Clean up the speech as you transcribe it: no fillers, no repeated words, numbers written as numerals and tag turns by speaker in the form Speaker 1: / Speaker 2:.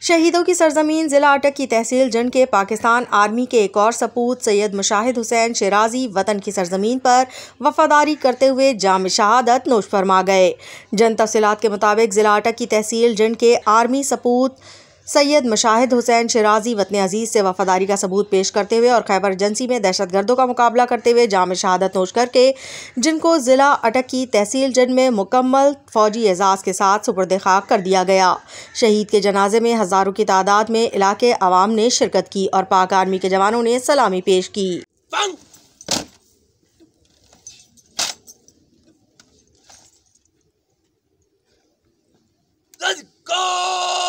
Speaker 1: शहीदों की सरजमीन जिला अटक की तहसील जंड के पाकिस्तान आर्मी के एक और सपूत सैयद मुशाहिद हुसैन शिराजी वतन की सरजमीन पर वफादारी करते हुए जाम शहादत नोश फरमा गए। जन तफसीलात के मुताबिक जिला अटक की तहसील जंड के आर्मी सपूत सैयद मुशाहिद हुसैन शिराजी वतन अजीज़ से वफादारी का सबूत पेश करते हुए और खैबर एजेंसी में दहशतगर्दों का मुकाबला करते हुए जाम शहादत नोश करके जिनको जिला अटक की तहसील जंड में मुकम्मल फौजी एजाज़ के साथ सुपुर्द खाक कर दिया गया। शहीद के जनाजे में हज़ारों की तादाद में इलाके अवाम ने शिरकत की और पाक आर्मी के जवानों ने सलामी पेश की।
Speaker 2: Let's go!